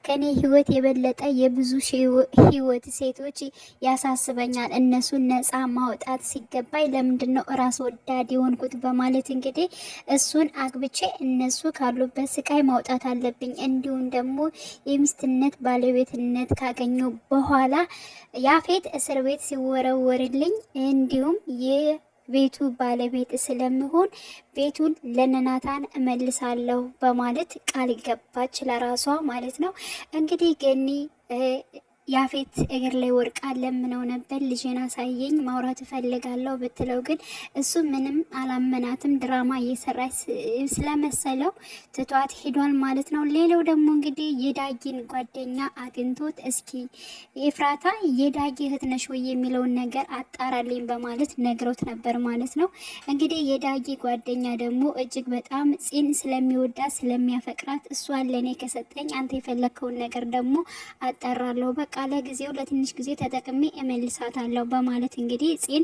ከኔ ህይወት የበለጠ የብዙ ህይወት ሴቶች ያሳስበኛል። እነሱን ነፃ ማውጣት ሲገባኝ ለምንድነው ራስ ወዳድ የሆንኩት በማለት እንግዲህ እሱን አግብቼ እነሱ ካሉበት ስቃይ ማውጣት አለብኝ። እንዲሁም ደግሞ የሚስትነት ባለቤትነት ካገኘው በኋላ ያፌት እስር ቤት ሲወረወርልኝ እንዲሁም ቤቱ ባለቤት ስለምሆን ቤቱን ለነናታን እመልሳለሁ በማለት ቃል ገባች ለራሷ ማለት ነው። እንግዲህ ገኒ ያፌት እግር ላይ ወርቃ ለምነው ነበር ልጄን አሳየኝ ማውራት እፈልጋለሁ ብትለው ግን እሱ ምንም አላመናትም። ድራማ እየሰራች ስለመሰለው ትቷት ሄዷል ማለት ነው። ሌላው ደግሞ እንግዲህ የዳጊን ጓደኛ አግኝቶት እስኪ ኤፍራታ የዳጊ እህት ነሽ ወይ የሚለውን ነገር አጣራልኝ በማለት ነግሮት ነበር ማለት ነው። እንግዲህ የዳጊ ጓደኛ ደግሞ እጅግ በጣም ፂን ስለሚወዳት ስለሚያፈቅራት እሷን ለኔ ከሰጠኝ አንተ የፈለከውን ነገር ደግሞ አጣራለሁ በቃ ለጊዜው ለትንሽ ጊዜ ተጠቅሜ እመልሳታለሁ በማለት እንግዲህ ፂን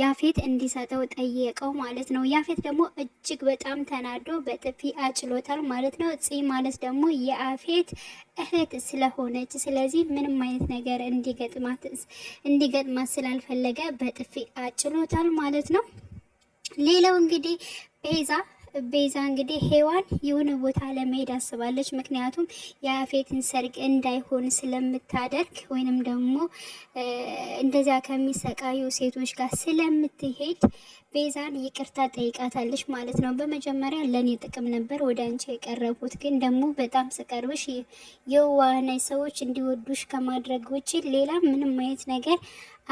ያፌት እንዲሰጠው ጠየቀው ማለት ነው። ያፌት ደግሞ እጅግ በጣም ተናዶ በጥፊ አጭሎታል ማለት ነው። ፂ ማለት ደግሞ የያፌት እህት ስለሆነች ስለዚህ ምንም አይነት ነገር እንዲገጥማት ስላልፈለገ በጥፊ አጭሎታል ማለት ነው። ሌላው እንግዲህ ቤዛ እንግዲህ ሄዋን የሆነ ቦታ ለመሄድ አስባለች። ምክንያቱም የያፌትን ሰርግ እንዳይሆን ስለምታደርግ ወይንም ደግሞ እንደዚያ ከሚሰቃዩ ሴቶች ጋር ስለምትሄድ ቤዛን ይቅርታ ጠይቃታለች ማለት ነው። በመጀመሪያ ለኔ ጥቅም ነበር ወደ አንቺ የቀረቡት፣ ግን ደግሞ በጣም ስቀርብሽ የዋህና ሰዎች እንዲወዱሽ ከማድረግ ውጪ ሌላ ምንም አይነት ነገር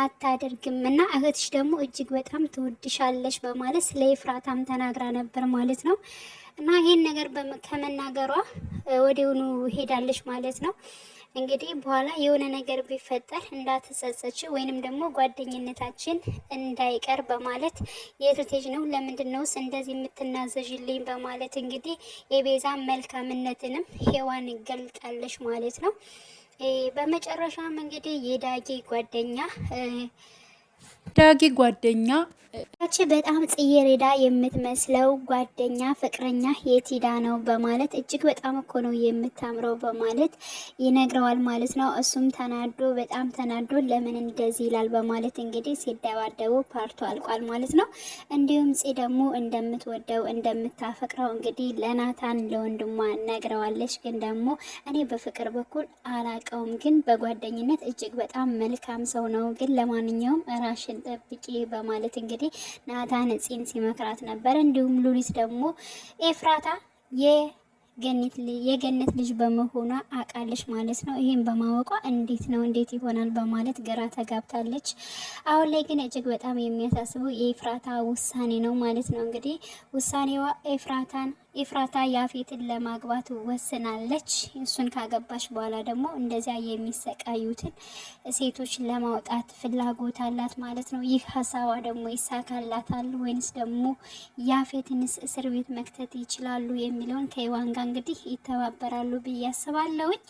አታደርግም እና እህትሽ ደግሞ እጅግ በጣም ትወድሻለች በማለት ስለ ኤፍራታም ተናግራ ነበር ማለት ነው። እና ይሄን ነገር ከመናገሯ ወዲያውኑ ሄዳለች ማለት ነው። እንግዲህ በኋላ የሆነ ነገር ቢፈጠር እንዳትጸጸች ወይንም ደግሞ ጓደኝነታችን እንዳይቀር በማለት የቱቴጅ ነው ለምንድነውስ እንደዚህ የምትናዘዥልኝ በማለት እንግዲህ የቤዛ መልካምነትንም ሄዋን ገልጣለች ማለት ነው። በመጨረሻም እንግዲህ የዳጊ ጓደኛ ያቺ በጣም ጽጌረዳ የምትመስለው ጓደኛ ፍቅረኛ የት ሄዳ ነው በማለት እጅግ በጣም እኮ ነው የምታምረው በማለት ይነግረዋል ማለት ነው። እሱም በጣም ተናዶ ለምን እንደዚህ ይላል በማለት እንግዲህ ሲደባደቡ ፓርቱ አልቋል ማለት ነው። እንዲሁም ጽ ደግሞ እንደምትወደው እንደምታፈቅረው እንግዲህ ለናታን ለወንድሟ ነግረዋለች። ግን ደግሞ እኔ በፍቅር በኩል አላቀውም፣ ግን በጓደኝነት እጅግ በጣም መልካም ሰው ነው፣ ግን ለማንኛውም ራሽን ጠብቂ በማለት እንግዲህ ናታን ፂን ሲመክራት ነበር። እንዲሁም ሉሊት ደግሞ ኤፍራታ የገነት ልጅ በመሆኗ አቃለች ማለት ነው። ይሄን በማወቋ እንዴት ይሆናል በማለት ግራ ተጋብታለች። አሁን ላይ ግን እጅግ በጣም የሚያሳስበው የኤፍራታ ውሳኔ ነው ማለት ነው። እንግዲህ ውሳኔዋ ኤፍራታ ያፌትን ለማግባት ወስናለች። እሱን ካገባች በኋላ ደግሞ እንደዚያ የሚሰቃዩትን ሴቶች ለማውጣት ፍላጎት አላት ማለት ነው። ይህ ሀሳቧ ደግሞ ይሳካላታል ወይንስ ደግሞ ያፌትንስ እስር ቤት መክተት ይችላሉ የሚለውን ከይዋን ጋር እንግዲህ ይተባበራሉ ብዬ አስባለሁኝ።